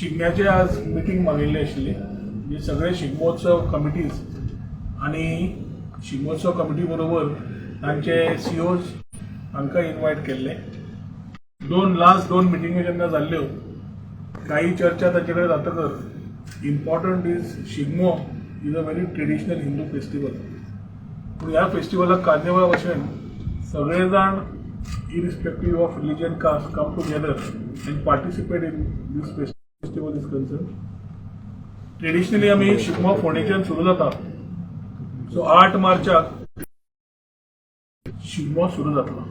शिगम्याचे आज मिटींग मागिल्ली आशिल्ली जे सगळे शिगमोत्सव कमिटीज आणि शिगमोत्सव कमिटी बरोबर तांचे सीओज हांकां इन्वायट केल्ले. लास्ट दोन मिटिंग्यो जेन्ना जाल्ल्यो काही चर्चा ताचे कडेन जातकर important is Shigmo is a very traditional Hindu festival. पूण ह्या फेस्टिवलाक कार्निवल भशेन सगळे जाण irrespective of religion caste come together and participate in this festival is concerned. Traditionally आम्ही शिगमो फोंडेच्यान सुरू जाता. सो 8 मार्चाक शिगमो सुरू जातलो.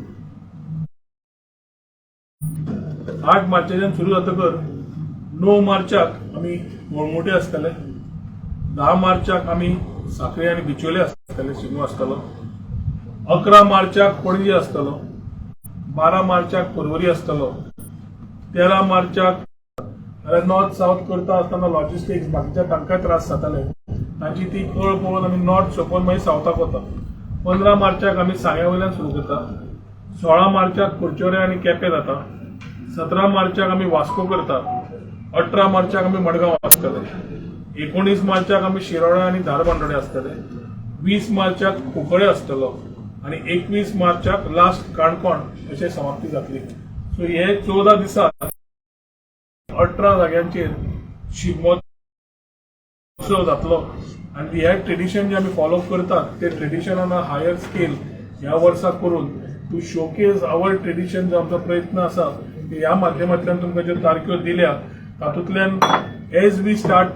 8 मार्चाच्यान सुरू जातकर 9 मार्चाक आमी वळमोटे आसतले. 10 मार्चाक आमी साखळे आनी बिचोले आसतले शिगमो आसतलो. 11 मार्चाक पणजे आसतलो. 12 मार्चाक परवरी आसतलो. 13 मार्चाक नॉर्थ साउथ करता आसतना लॉजिस्टिक्स बाकीच्या तांकां त्रास जाताले तांची ती कळ पळोवन आमी नॉर्थ सोंपोवन मागीर सावथाक वता. 15 मार्चाक आमी सांग्या वयल्यान सुरू करता. 16 मार्चाक कुडचोरे आनी केपें जाता. 17 मार्चाक आमी वास्को करता. 18 मार्चाक आमी मडगांव आसतले. 19 मार्चाक आमी शिरोडा आनी धारबांदोडे आसतले. 20 मार्चाक कुंकळे आसतलो आणि 21 मार्चाक लास्ट काणकोण अशें समाप्ती जातली. सो हे 14 दिसाक 18 जाग्यांचेर शिगमोत्सव जातलो आनी हे ट्रेडिशन जे आमी फॉलो करतात ते tradition on a higher scale ह्या वर्सा करून टू शोकेज आवर ट्रेडिशन जो आमचो प्रयत्न आसा ह्या माध्यमांतल्यान तुमकां ज्यो तारख्यो दिल्या तातूंतल्यान as we start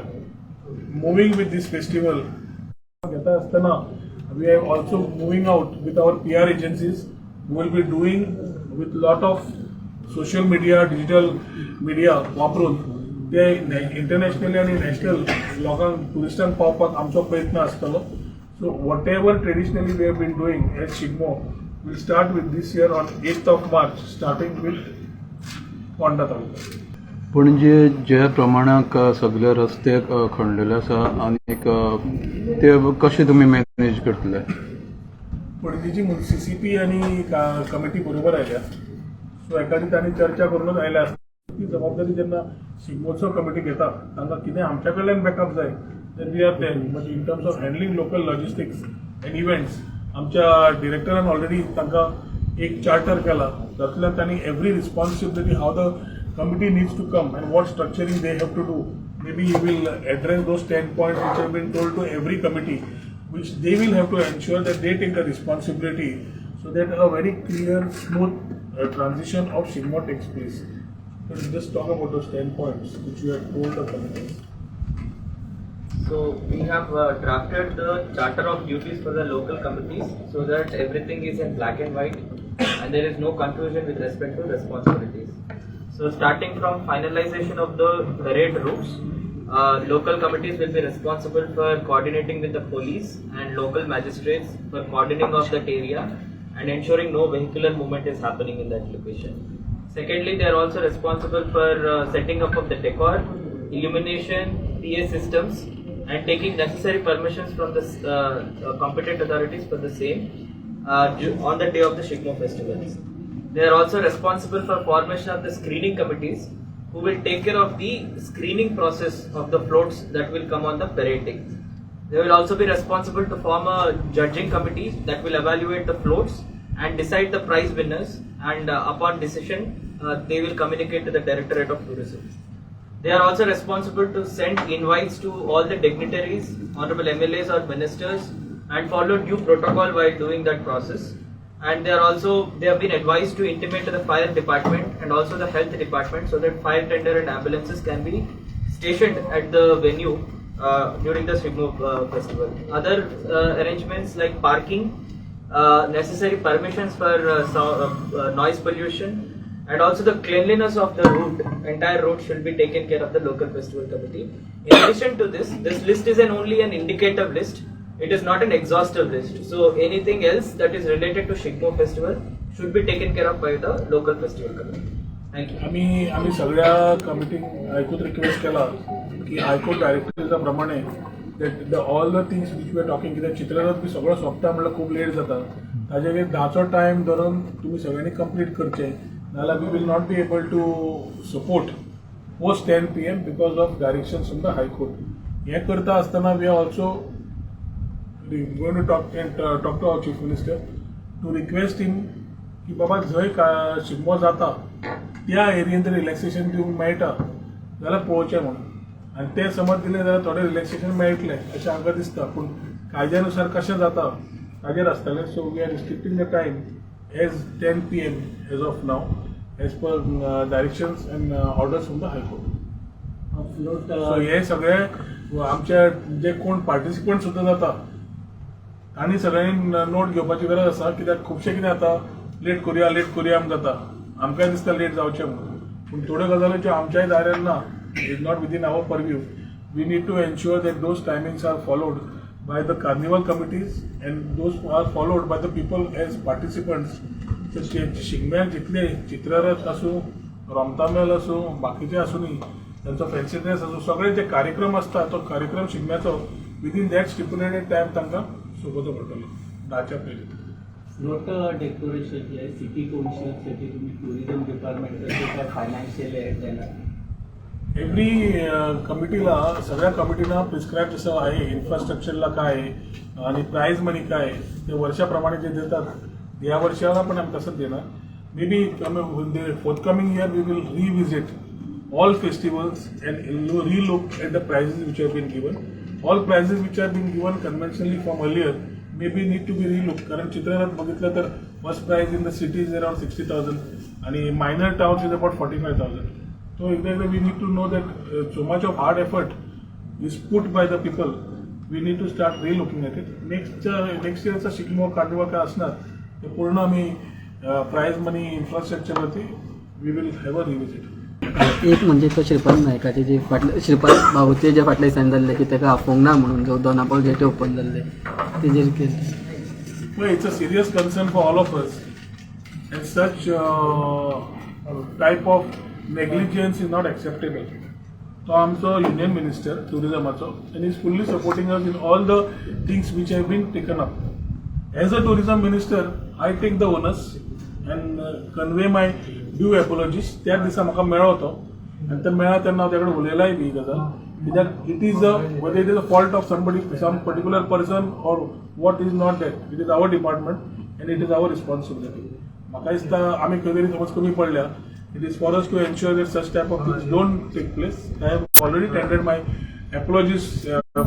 moving with these festival घेता आसतना we are also moving out with our PR agencies. We will be doing with lot of social media, digital media वापरून ते इंटरनॅशनली आणि नॅशनल लोकांक टुरिस्टांक पावपाक आमचो प्रयत्न आसतलो. So whatever traditionally we have been doing as Shigmo will start with this year on 8th of March starting with Ponda taluka. पणजे ज्या प्रमाणाक सगळे रस्ते खणलेले आसा आनी ते कशे तुमी मॅनेज करतले? पणजेची CCP आनी कमिटी बरोबर आयल्या. सो एका दिसांनी चर्चा करूनच आयल्या ती जबाबदारी जेन्ना शिगमोत्सव कमिटी घेता तांकां कितें आमच्या कडल्यान बॅकअप जाय then we are there. But in terms of handling local logistics and events आमच्या डिरेक्टरान ऑलरेडी तांकां एक चार्टर केला तातूंतल्यान तांणी every responsibility have the committee needs to come and what structuring they have to do. Maybe he will address those 10 points which have been told to every committee, which they will have to ensure that they take the responsibility so that a very clear, smooth transition of Shigmo takes place. So just talk about those 10 points which you have told the committee. So we have drafted the charter of duties for the local committees so that everything is in black and white and there is no confusion with respect to responsibilities. So starting from finalization of the parade routes, local committees will be responsible for coordinating with the police and local magistrates for cordoning of that area and ensuring no vehicular movement is happening in that location. Secondly, they are also responsible for setting up of the decor, illumination, PA systems and taking necessary permissions from the competent authorities for the same on the day of the Shigmo festivals. They are also responsible for formation of the screening committees who will take care of the screening process of the floats that will come on the parade day. They will also be responsible to form a judging committee that will evaluate the floats and decide the prize winners and upon decision they will communicate to the Directorate of Tourism. They are also responsible to send invites to all the dignitaries, honorable MLAs or ministers and follow due protocol while doing that process. And they have been advised to intimate to the fire department and also the health department so that fire tender and ambulances can be stationed at the venue during the Shigmo festival. Other arrangements like parking, necessary permissions for noise pollution and also the cleanliness of the route, entire route should be taken care of the local festival committee. In addition to this list is only an indicative list. It is not an exhaustive list. So anything else that is related to Shigmo festival should be taken care of by the local festival committee. Thank you. आम्ही सगळ्या कमिटींक high court request केला की high court डायरेक्टिव्हजा प्रमाणे that all the things which we are talking कित्याक चित्ररथ बी सगळो सोंपता म्हणल्यार खूब लेट जाता ताजेर 10चो टायम धरून तुम्ही सगळ्यांनी कंप्लीट करचे नाल्यार we will not be able to support post 10 p.m. because of directions from the High Court. हे करता असताना we are also going to talk to our Chief Minister to request him की बाबा जंय शिगमो जाता त्या एरियेन जर रिलॅक्सेशन दिवंक मेळटा जाल्यार पळोवचें म्हणून आनी ते समज दिलें जाल्यार थोडें रिलॅक्सेशन मेळटलें अशें आमकां दिसता पूण कायद्यानुसार कशें जाता ताजेर आसतलें so we are restricting the time as 10 p.m. As of now as per directions and orders from the high court. So हे सगळे आमचे जे कोण पार्टिसिपंट सुद्दां जाता तांणी सगळ्यांनी नोट घेवपाची गरज आसा कित्याक खुबशे कितें जाता लेट करुया म्हूण जाता आमकांय दिसता लेट जावचें म्हणून पूण थोड्यो गजाली ज्यो आमच्याय दायऱ्यान ना is not within our purview we need to ensure that those timings are followed by the carnival committees and those are followed by the people as participants. शिगम्याक जितले चित्ररथ असो रोमतामेल असो बाकीचे असो न्ही त्यांचो फॅन्सी ड्रेस असो सगळे जे कार्यक्रम असता तो कार्यक्रम शिगम्याचो विदीन दॅट स्टिप्युलेटेड टायम तांकां सोबतो पडटलो 10च्या पयलीं. नॉट डेकोरेशन जे सिटी काउन्सिलसाठी तुम्ही टुरिझम डिपार्टमेंटचे काय फायनान्शियल एड देणार? एव्हरी कमिटीला सगळ्या कमिटीना प्रिस्क्राईब जसं आहे इन्फ्रास्ट्रक्चरला काय आहे आणि प्राईज मनी काय आहे ते वर्षाप्रमाणे जे देतात या वर्षाला पण आम्ही तसंच देणार. May be forthcoming year we will revisit all festivals and relook at the prizes which have been given. All prizes which have been given conventionally from earlier may be need to be relook कारण चित्ररथ बघितलं तर first prize in the city is around 60,000 आणि minor towns is about 45,000. So exactly we need to know that so much of hard effort is put by the people. We need to start re-looking at it. Next yearचा Shigmo carnival काय असणार ते पूर्ण आम्ही prize money infrastructure वरती we will have a revisit. एक म्हणजे तो श्रीपाद नायकाचे जे फाटले श्रीपाद भाऊचे जे फाटले दिसांनी जाल्ले की ताका आपोवंक ना म्हणून जो दोना पावल जेटी ओपन जाल्ले तेजेर केस. Well, it's a serious concern for all of us and such type of negligence is not acceptable. So आमचो युनियन मिनिस्टर टुरिझमाचो and he is fully supporting us in all the things which have been taken up. As a tourism minister, I take the onus and convey my due apologies. त्या दिसा म्हाका मेळ्ळो तो आनी तो मेळ्ळा तेन्ना हांव तेकडे उलयलाय बी गजाल कित्याक it is whether it is a fault of somebody, some particular person or what is not that. It is our department and it is our responsibility. म्हाका दिसता आमी खंय तरी समज कमी पडल्या. It is for us to ensure that such type of things don't take place. I have already tendered my apologies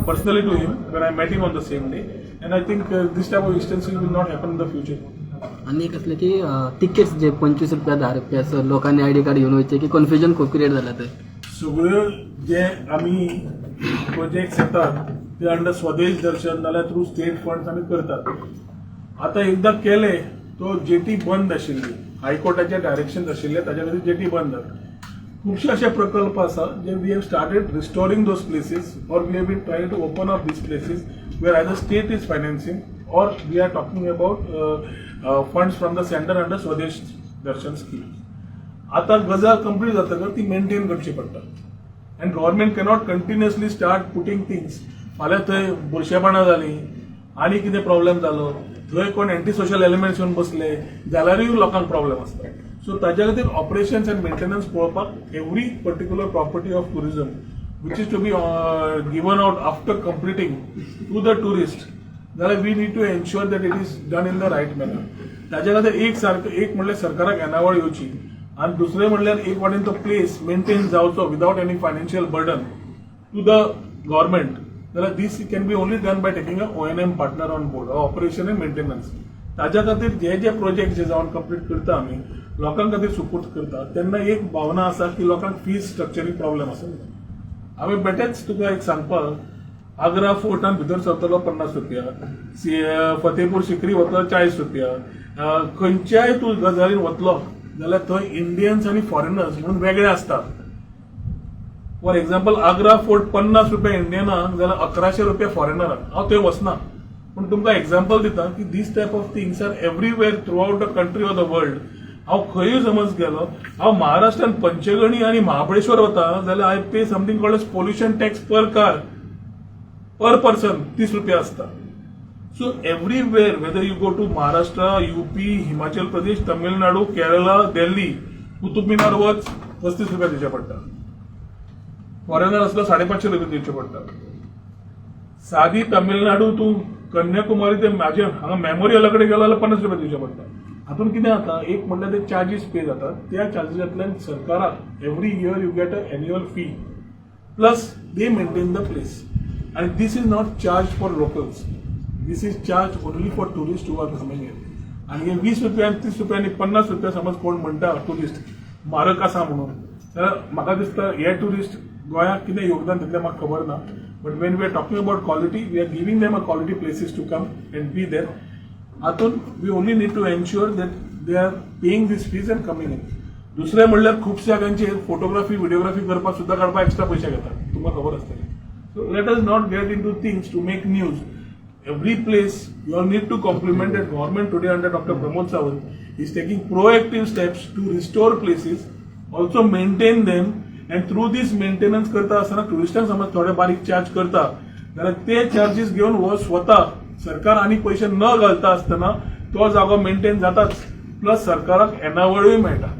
personally to him when I met him on the same day, and I think this type of instances will not happen in the future. आणि एक असलं की tickets जे 25 रुपया 10 रुपया असं लोकांनी ID card घेऊन वयचे की कन्फ्युजन खूप क्रिएट झालं ते सगळं जे आम्ही प्रोजेक्ट्स येतात ते अंडर स्वदेश दर्शन नाल्यार थ्रू स्टेट फंड्स आम्ही करतात. आता एकदा केले तो जेटी बंद आशिल्ली हायकोर्टाचे डायरेक्शन आशिल्ले ताच्या खातीर जेटी बंद जाता. खुबशे असे प्रकल्प आसा जे we have started restoring those places or we have been trying to open up these places where either state is financing or we are talking about funds from the centre under Swadesh Darshan scheme. आता गजाल complete जातकर ती maintain करची पडटा and government cannot continuously start putting things. फाल्यां थंय बुरशेपणां जालीं आनी कितें प्रॉब्लेम जालो थंय कोण एंटी सोशल एलिमेंट्स येवन बसले जाल्यारूय लोकांक प्रॉब्लेम आसता. सो ताच्या खातीर ऑपरेशन्स अँड मेंटेनन्स पळोवपाक every particular property of tourism which is to be given out after completing to the tourist जाल्यार we need to ensure that it is done in the right manner. ताच्या खातीर एक म्हणल्यार सरकाराक येणावळ येवची आनी दुसरें म्हणल्यार एक वाटेन तो प्लेस मेंटेन जावचो without any financial burden to the government. जाल्यार this can be only done by taking a O&M partner on board operation and maintenance. ताच्या खातीर जे प्रोजेक्ट जे जावन कंप्लीट करता आमी लोकां खातीर सुपूर्द करता तेन्ना एक भावना आसा की लोकांक फीज स्ट्रक्चरींग प्रॉब्लेम आसा. आमी बेटेच तुका एक सांगपाक आग्रा फोर्टान भितर सरतलो 50 रुपया फतेहपूर सिक्री वतलो 40 रुपया. खंयच्याय तूं गजालीन वतलो जाल्यार थंय इंडियन्स आनी फॉरेनर्स म्हणून वेगळे आसता. फॉर एक्झाम्पल आग्रा फोर्ट 50 रुपया इंडियनाक जाल्यार 1100 रुपया फॉरेनराक. हांव थंय वचना पूण तुमकां एक्झाम्पल दिता की this type of things are everywhere throughout the country or the world. हांव खंयूय समज गेलो हांव महाराष्ट्रान पंचगणी आनी महाबळेश्वर वता जाल्यार I pay something called as pollution tax per car per person 30 रुपया आसता. So everywhere whether you go to Maharashtra UP Himachal Pradesh Tamil Nadu Kerala Delhi Qutub Minar वच 35 रुपया दिवचे पडटा. फॉरेनर असलं 550 रुपये दिवचे पडटात. साधी तामिळनाडू तू कन्याकुमारी ते माझे हांगा मेमोरियला कडेन गेलो जाल्यार 50 रुपये दिवचे पडटा. हातून कितें जाता, एक म्हणल्यार ते चार्जीस पे जातात. त्या चार्जीसांतल्यान सरकाराक every year you get a annual fee plus they maintain the place. And this is not charged for locals. This is charged only for tourists who are coming in. आणि हे 20 रुपयान 30 रुपयांनी 50 रुपया समज कोण म्हणटा टुरिस्ट म्हारग आसा म्हणून, जाल्यार म्हाका दिसता हे टुरिस्ट गोंयाक कितें योगदान दितलें म्हाका खबर ना. But when we are talking about quality, we are giving them a quality places to come and be there. हातून we only need to ensure that they are paying this fees and coming in. दुसरें म्हणल्यार खुबशे जाग्यांचेर photography videography करपाक सुद्दां काडपाक extra पयशे घेतात, तुमकां खबर आसतलें. So let us not get into things to make news. Every place you all need to compliment that government today under Dr. Pramod Sawant is taking proactive steps to restore places, also maintain them, and through this maintenance करता असताना टुरिस्टांक समज थोडे बारीक charge करता जाल्यार ते charges घेवन हो स्वता सरकार आनी पयशे न घालता आसतना तो जागो मेंटेन जाताच, प्लस सरकाराक येणावळूय मेळटा.